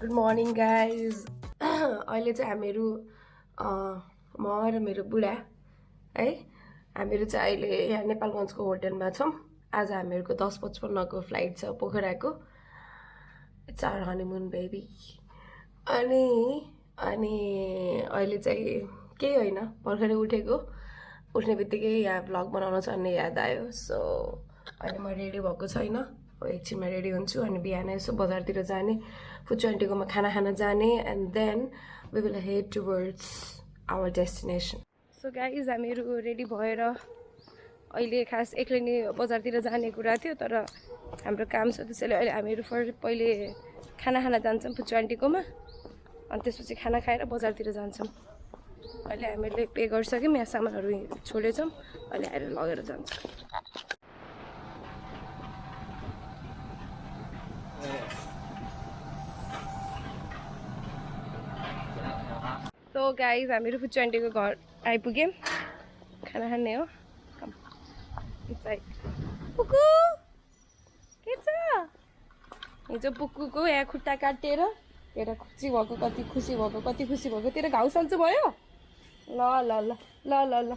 Good morning guys. अहिले चाहिँ हामीहरू म र मेरो बुढा है हामीहरू चाहिँ अहिले यहाँ नेपालगञ्जको होटलमा छौँ. आज हामीहरूको 10:55 को फ्लाइट छ पोखराको. It's our honeymoon baby. अनि अहिले चाहिँ केही होइन, भर्खरै उठ्ने बित्तिकै यहाँ भ्लग बनाउन छ भन्ने याद आयो. सो अहिले म रेडी भएको छैन, एकछिनमा रेडी हुन्छु अनि बिहान यसो बजारतिर जाने, फुच्चो आन्टीकोमा खाना खान जाने, and then we will head towards our destination. So guys हामीहरू रेडी भएर अहिले खास एक्लै नै बजारतिर जाने कुरा थियो, तर हाम्रो काम छ त्यसैले अहिले हामीहरू पहिले खाना खान जान्छौँ फुच्चो आन्टीकोमा, अनि त्यसपछि खाना खाएर बजारतिर जान्छौँ. अहिले हामीले पे गरिसक्यौँ, यहाँ सामानहरू छोडेछौँ, अहिले आएर लगेर जान्छौँ. सो गाइज हामीहरू फुच्चो आन्टीको घर आइपुग्यौँ, खाना खाने हो. पुक्कु के छ? हिजो पुक्कुको यहाँ खुट्टा काटेर तेरो खुसी भएको, कति खुसी भएको. तेरो घाउ सन्चो भयो? ल ल ल ल ल ल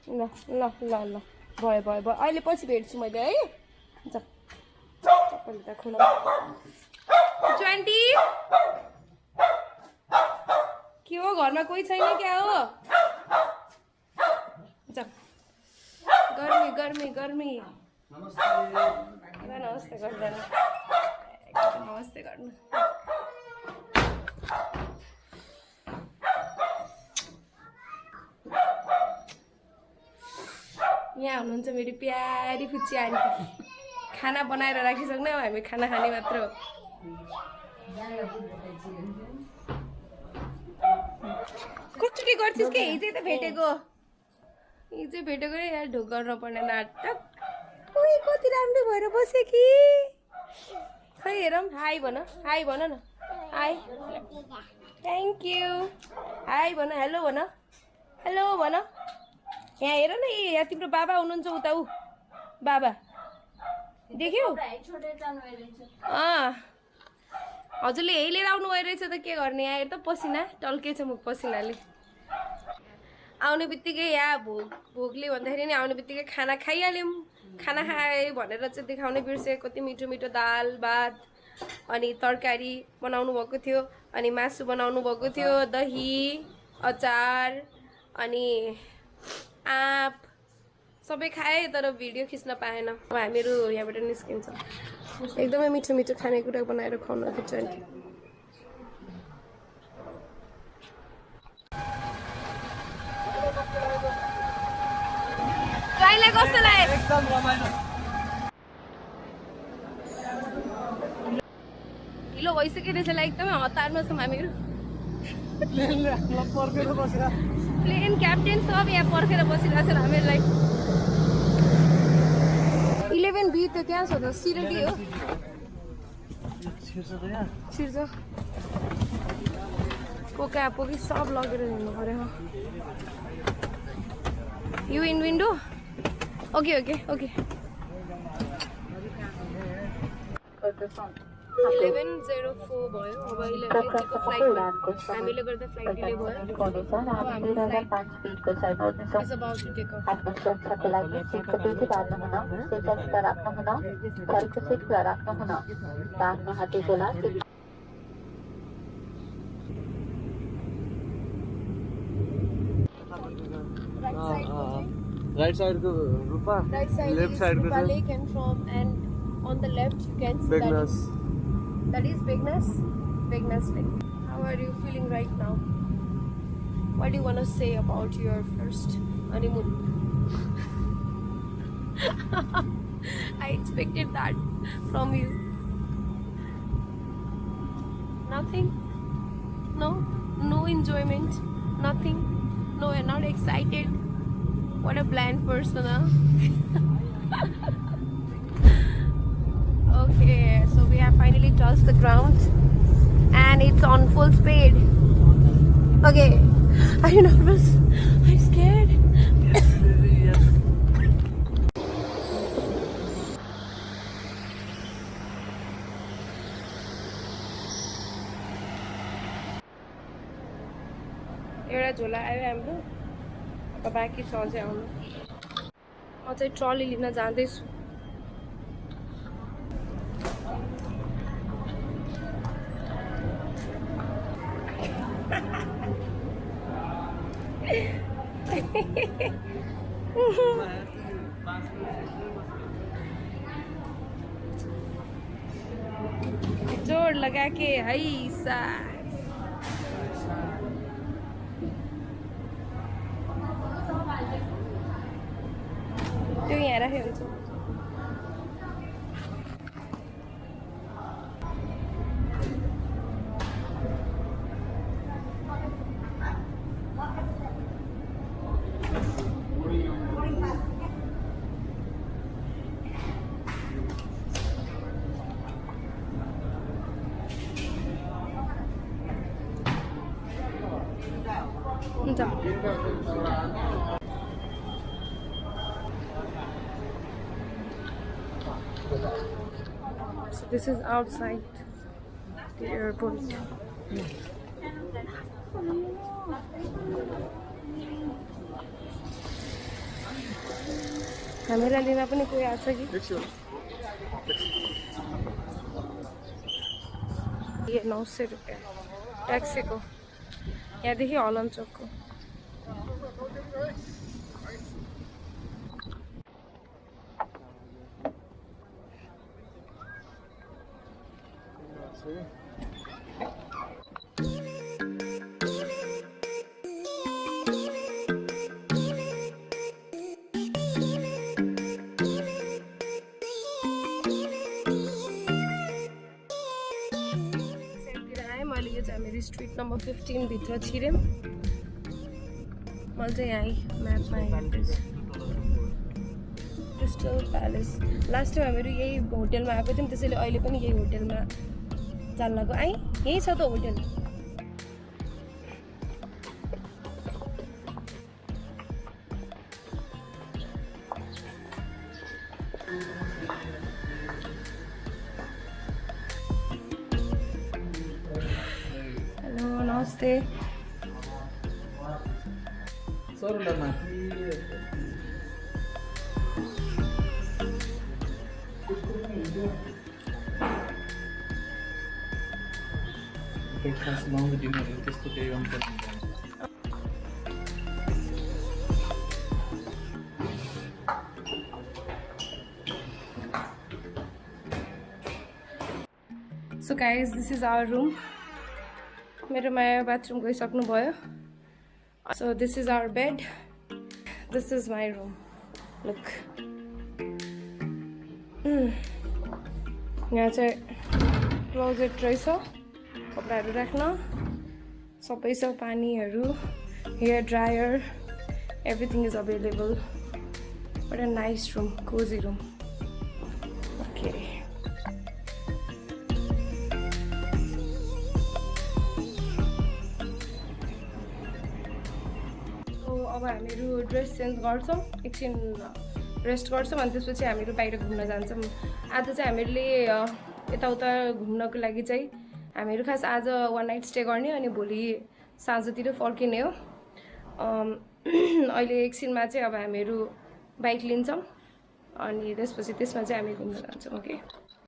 ल ल ल ल भयो. अहिले पछि भेट्छु मैले है. चप्पल त खुला. फुच्चो आन्टी के हो, घरमा कोही छैन क्या हो? गर्मी. नमस्ते गर्नु. यहाँ हुनुहुन्छ मेरो प्यारी फुच्ची आन्टी. खाना बनाएर राखिसक्नु, हामी खाना खाने मात्र हो. कचुटी गर्छिस् कि? हिजै भेटेको यहाँ ढोक गर्न पर्ने नाटक. ओइ कति राम्रो भएर बसे कि. खै हेरौँ. हाई भन न. हाई. Thank you. हाई भन. हेलो भन. यहाँ हेर न, यहाँ तिम्रो बाबा हुनुहुन्छ उता. बाबा देख्यौ? हजुरले यही लिएर आउनु भइरहेछ त के गर्ने. यहाँ हेर त पसिना टल्केछ मुख पसिनाले. आउने बित्तिकै यहाँ भोकले भन्दाखेरि नि आउने बित्तिकै खाना खाइहाल्यौँ. खाना खाए भनेर चाहिँ देखाउनै बिर्सेँ. कति मिठो दाल भात अनि तरकारी बनाउनु भएको थियो, अनि मासु बनाउनु भएको थियो, दही अचार अनि आँप सबै खाएँ, तर भिडियो खिच्न पाएन. अब हामीहरू यहाँबाट निस्किन्छौँ. एकदमै मिठो खानेकुरा बनाएर खुवाउनु फुच्चो आन्टी. कस्तो लाग्यो? एकदम रमाइलो. ढिलो भइसक्यो रहेछ, एकदमै हतारमा छौँ हामीहरू. प्लेन क्याप्टेन सब यहाँ पर्खेर बसिरहेको छ हामीहरूलाई. 11B त त्यहाँ छ त, सिरडी हो. छिर्छ पोकी सब लगेर हिँड्नु पर्यो. You in window. ओके 11:04 भयो. अब अहिले हामीले गर्दा फ्लाइट डिले भयो. Right side ko Rupa. Right side left is side Rupa Lake, and on the left you can see Bigness. that is Bigness Lake. How are you feeling right now? What do you want to say about your first honeymoon? I expected that from you. Nothing? No enjoyment? Nothing? No, you're not excited? What a bland person, huh? Okay, so we have finally touched the ground and it's on full speed. Okay, are you nervous? Are you scared? Yes, yes. एउटा झोला आयो हाम्रो अब बाँकी छ अझै आउनु म चाहिँ ट्रली लिन जाँदैछु जोड लगा के हैसा त्यो यहाँ राखेको हुन्छ So this is outside the airport. Camera लिन पनि कोही आछ कि ये 900 रुपैयाँ ट्याक्सी को यहाँदेखि हलन चोकको मेरो स्ट्रीट नम्बर 15 भित्र छिर्यौं मैले चाहिँ यही म्यापमा हेर्दैछु क्रिस्टल प्यालेस लास्ट टाइम हामीहरू यही होटलमा आएको थियौं त्यसैले अहिले पनि यही होटलमा जान लाग्यो आइ यही छ त होटल नमस्ते ब्रेकफास्ट महँगो दिनहरू त्यस्तो केही गर्नु पर्दैन So guys, this is our room. मेरो माया बाथरुम गइसक्नु भयो. So this is our bed. This is my room. Look. यहाँ चाहिँ क्लोजेट रहेछ. कपडाहरू राख्न. सबै छ पानीहरू, hair dryer, everything is available. What a nice room, cozy room. Okay. अब हामीहरू ड्रेस चेन्ज गर्छौं एकछिन रेस्ट गर्छौं अनि त्यसपछि हामीहरू बाहिर घुम्न जान्छौं आज चाहिँ हामीहरूले यताउता घुम्नको लागि चाहिँ हामीहरू खास आज वन नाइट स्टे गर्ने अनि भोलि साँझतिर फर्किने हो अहिले एकछिनमा चाहिँ अब हामीहरू बाइक लिन्छौं अनि त्यसपछि त्यसमा चाहिँ हामी घुम्न जान्छौं ओके